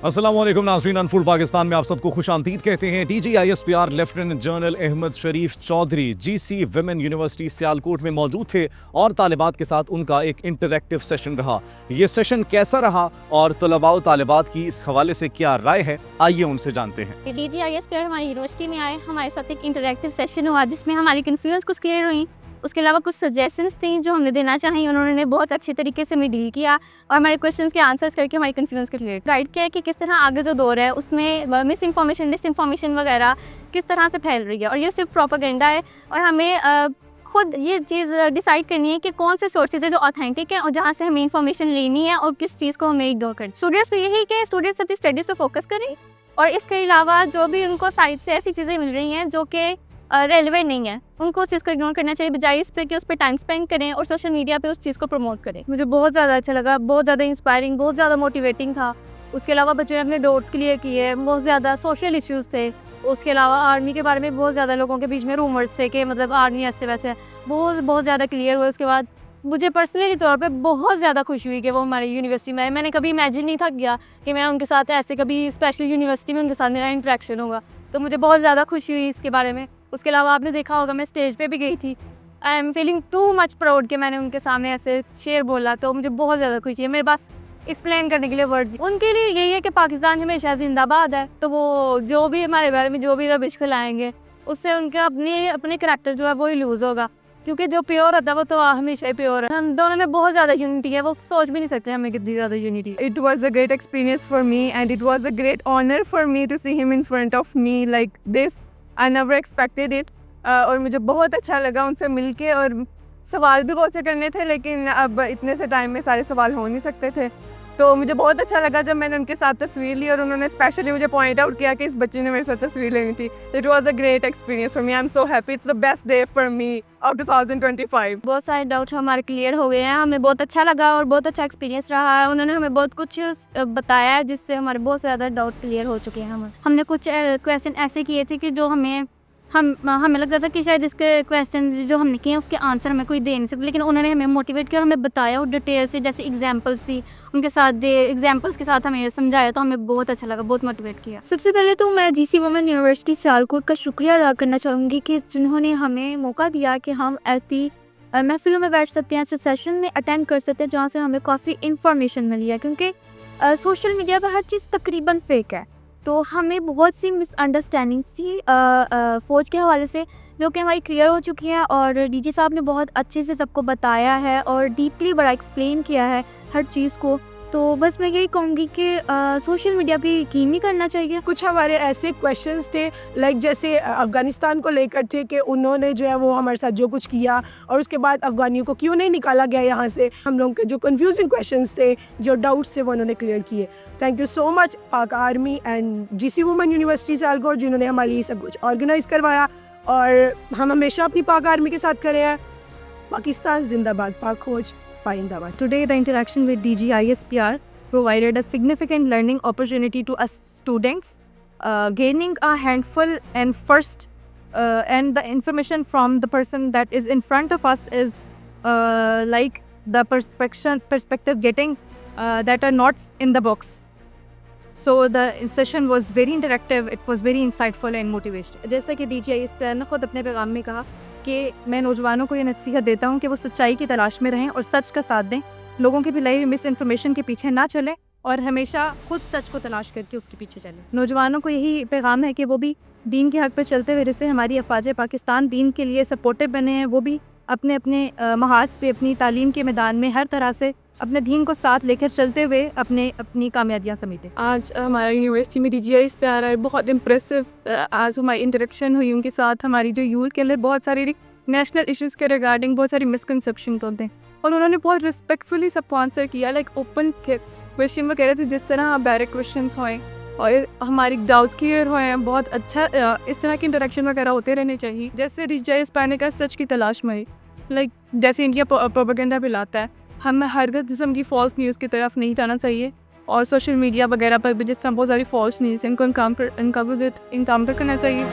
अस्सलाम वालेकुम नाज़रीन, अनफुल पाकिस्तान में आप सबको खुशामदीद कहते हैं। DGISPR lieutenant general Ahmed Sharif Chaudhry GC women university Sialkot में मौजूद थे और तालिबात के साथ उनका एक इंटरैक्टिव सेशन रहा। ये सेशन कैसा रहा और तलबा व तालिबात की इस हवाले से क्या राय है, आइए उनसे जानते हैं। DGISPR हमारी यूनिवर्सिटी में आए, हमारे साथ एक इंटरैक्टिव सेशन हुआ जिसमें हमारी कन्फ्यूजन कुछ क्लियर हुई। उसके अलावा कुछ सजेशंस थी जो हमने देना चाहिए, उन्होंने बहुत अच्छे तरीके से हमें डील किया और हमारे क्वेश्चंस के आंसर्स करके हमारी कन्फ्यूजन को क्लियर गाइड किया कि किस तरह आगे जो दौर है उसमें मिस इन्फॉर्मेशन, डिस इन्फॉर्मेशन वगैरह किस तरह से फैल रही है और ये सिर्फ प्रोपेगेंडा है और हमें खुद ये चीज़ डिसाइड करनी है कि कौन से सोर्सेज है जो ऑथेंटिक है और जहाँ से हमें इन्फॉर्मेशन लेनी है और किस चीज़ को हमें इग्नोर करना। स्टूडेंट्स को यही कि स्टूडेंट्स अपनी स्टडीज़ पे फोकस करें और इसके अलावा जो भी उनको साइड से ऐसी चीज़ें मिल रही हैं जो कि रेलिवेंट नहीं है, उनको उस चीज़ को इग्नोर करना चाहिए, बजाय इस पे कि उस पर टाइम स्पेंड करें और सोशल मीडिया पे उस चीज़ को प्रमोट करें। मुझे बहुत ज़्यादा अच्छा लगा, बहुत ज़्यादा इंस्पायरिंग, बहुत ज़्यादा मोटिवेटिंग था। उसके अलावा बच्चों ने अपने डाउट्स क्लियर किए, बहुत ज़्यादा सोशल इश्यूज़ थे। उसके अलावा आर्मी के बारे में बहुत ज़्यादा लोगों के बीच में रूमर्स थे कि मतलब आर्मी ऐसे वैसे, बहुत ज़्यादा क्लियर हुए। उसके बाद मुझे पर्सनली तौर पे बहुत ज़्यादा खुशी हुई कि वो हमारी यूनिवर्सिटी में आए। मैंने कभी इमेजिन नहीं था किया कि मैं उनके साथ ऐसे कभी स्पेशली यूनिवर्सिटी में उनके साथ मेरा इंटरेक्शन होगा, तो मुझे बहुत ज़्यादा खुशी हुई इसके बारे में। उसके अलावा आपने देखा होगा मैं स्टेज पे भी गई थी। I am feeling too much proud कि मैंने उनके सामने ऐसे शेर बोला, तो मुझे बहुत ज़्यादा खुशी है। मेरे पास एक्सप्लेन करने के लिए वर्ड्स उनके लिए यही है कि पाकिस्तान हमेशा जिंदाबाद है, तो वो जो भी हमारे बारे में जो भी रबिश फैलाएंगे उससे उनका अपने करैक्टर जो है वो ही लूज़ होगा, क्योंकि जो प्योर होता है वो तो हमेशा ही प्योर है। हम दोनों में बहुत ज़्यादा यूनिटी है, वो सोच भी नहीं सकते हमें कितनी ज़्यादा unity. It was a great experience for me and it was a great honor for me to see him in front of me like this. I never expected it. और मुझे बहुत अच्छा लगा उनसे मिलके और सवाल भी बहुत से करने थे, लेकिन अब इतने से टाइम में सारे सवाल हो नहीं सकते थे, तो मुझे बहुत अच्छा लगा जब मैंने उनके साथ तस्वीर ली और उन्होंने स्पेशली मुझे पॉइंट आउट किया कि इस बच्चे ने मेरे साथ तस्वीर लेनी थी। It was a great experience for me. I am so happy, it's the best day for me of 2025। बहुत सारे डाउट हमारे क्लियर हो गए हैं, हमें बहुत अच्छा लगा और बहुत अच्छा एक्सपीरियंस रहा है। उन्होंने हमें बहुत कुछ बताया है जिससे हमारे बहुत ज़्यादा डाउट क्लियर हो चुके हैं। हमने कुछ क्वेश्चन ऐसे किए थे कि जो हमें लगता था कि शायद इसके क्वेश्चन जो हमने किए हैं उसके आंसर हमें कोई दे नहीं सकता, लेकिन उन्होंने हमें मोटिवेट किया और हमें बताया और डिटेल से, जैसे एग्जांपल्स थी उनके साथ एग्जांपल्स के साथ हमें समझाया, तो हमें बहुत अच्छा लगा, बहुत मोटिवेट किया। सबसे पहले तो मैं GC वुमेन यूनिवर्सिटी सियालकोट का शुक्रिया अदा करना चाहूँगी कि जिन्होंने हमें मौका दिया कि हम ऐसी महफिलों में बैठ सकते हैं, ऐसे सेशन में अटेंड कर सकते हैं जहाँ से हमें काफ़ी इंफॉर्मेशन मिली है, क्योंकि सोशल मीडिया पर हर चीज़ तकरीबन फेक है, तो हमें बहुत सी मिसअंडरस्टैंडिंग सी फ़ौज के हवाले से जो कि हमारी क्लियर हो चुकी है और DG साहब ने बहुत अच्छे से सबको बताया है और डीपली बड़ा एक्सप्लेन किया है हर चीज़ को। तो बस मैं यही कहूँगी कि सोशल मीडिया पे यकीन नहीं करना चाहिए। कुछ हमारे ऐसे क्वेश्चंस थे लाइक जैसे अफ़गानिस्तान को लेकर थे कि उन्होंने जो है वो हमारे साथ जो कुछ किया और उसके बाद अफ़गानियों को क्यों नहीं निकाला गया यहाँ से। हम लोगों के जो कंफ्यूजिंग क्वेश्चंस थे, जो डाउट्स थे, वो उन्होंने क्लियर किए। थैंक यू सो मच पाक army and GC women university Sialkot, जिन्होंने हमारे लिए सब कुछ ऑर्गेनाइज़ करवाया और हम हमेशा अपनी पाक आर्मी के साथ खड़े हैं। पाकिस्तान जिंदाबाद, पाक खोज पाइंदाबाद। Today, the interaction with DGISPR provided a significant learning opportunity to us students, gaining a handful and first, and the information from the person that is in front of us is like the perspective getting that are not in the box. So the session was very interactive, it was very insightful and motivational. जैसा कि DGISPR ने खुद अपने पैगाम में कहा कि मैं नौजवानों को ये नसीहत देता हूँ कि वो सच्चाई की तलाश में रहें और सच का साथ दें, लोगों की भिलाई हुई मिस इन्फॉर्मेशन के पीछे ना चलें और हमेशा खुद सच को तलाश करके उसके पीछे चलें। नौजवानों को यही पैगाम है कि वो भी दीन के हक़ पर चलते हुए, जैसे हमारी अफ़वाज पाकिस्तान दीन के लिए सपोर्टिव बने हैं, वो भी अपने महाज पे अपनी तालीम के मैदान में हर तरह से अपने दीन को साथ लेकर चलते हुए अपनी कामयाबियाँ समेटें। आज हमारा यूनिवर्सिटी में DGISPR आ रहा है, बहुत इम्प्रेसिव आज हमारी इंटरेक्शन हुई उनके साथ। हमारी जो यूथ के अंदर बहुत सारी नेशनल इश्यूज़ के रिगार्डिंग बहुत सारी मिसकनसेप्शन होते हैं और उन्होंने बहुत रिस्पेक्टफुली सबको आंसर किया, लाइक ओपन क्वेश्चन वो कह रहे थे जिस तरह डायरेक्ट क्वेश्चन होएँ और हमारी डाउट्स क्लियर हुए हैं। बहुत अच्छा इस तरह के इंटरेक्शन वगैरह होते रहने चाहिए। जैसे DGISPR ने कहा सच की तलाश में, लाइक जैसे इंडिया प्रोपेगेंडा भी लाता है, हमें हर किस्म की फ़ॉल्स न्यूज़ की तरफ नहीं जाना चाहिए और सोशल मीडिया वगैरह पर भी जिस तरह बहुत सारी फ़ॉल्स न्यूज़ इनको इनकाउंटर करना चाहिए।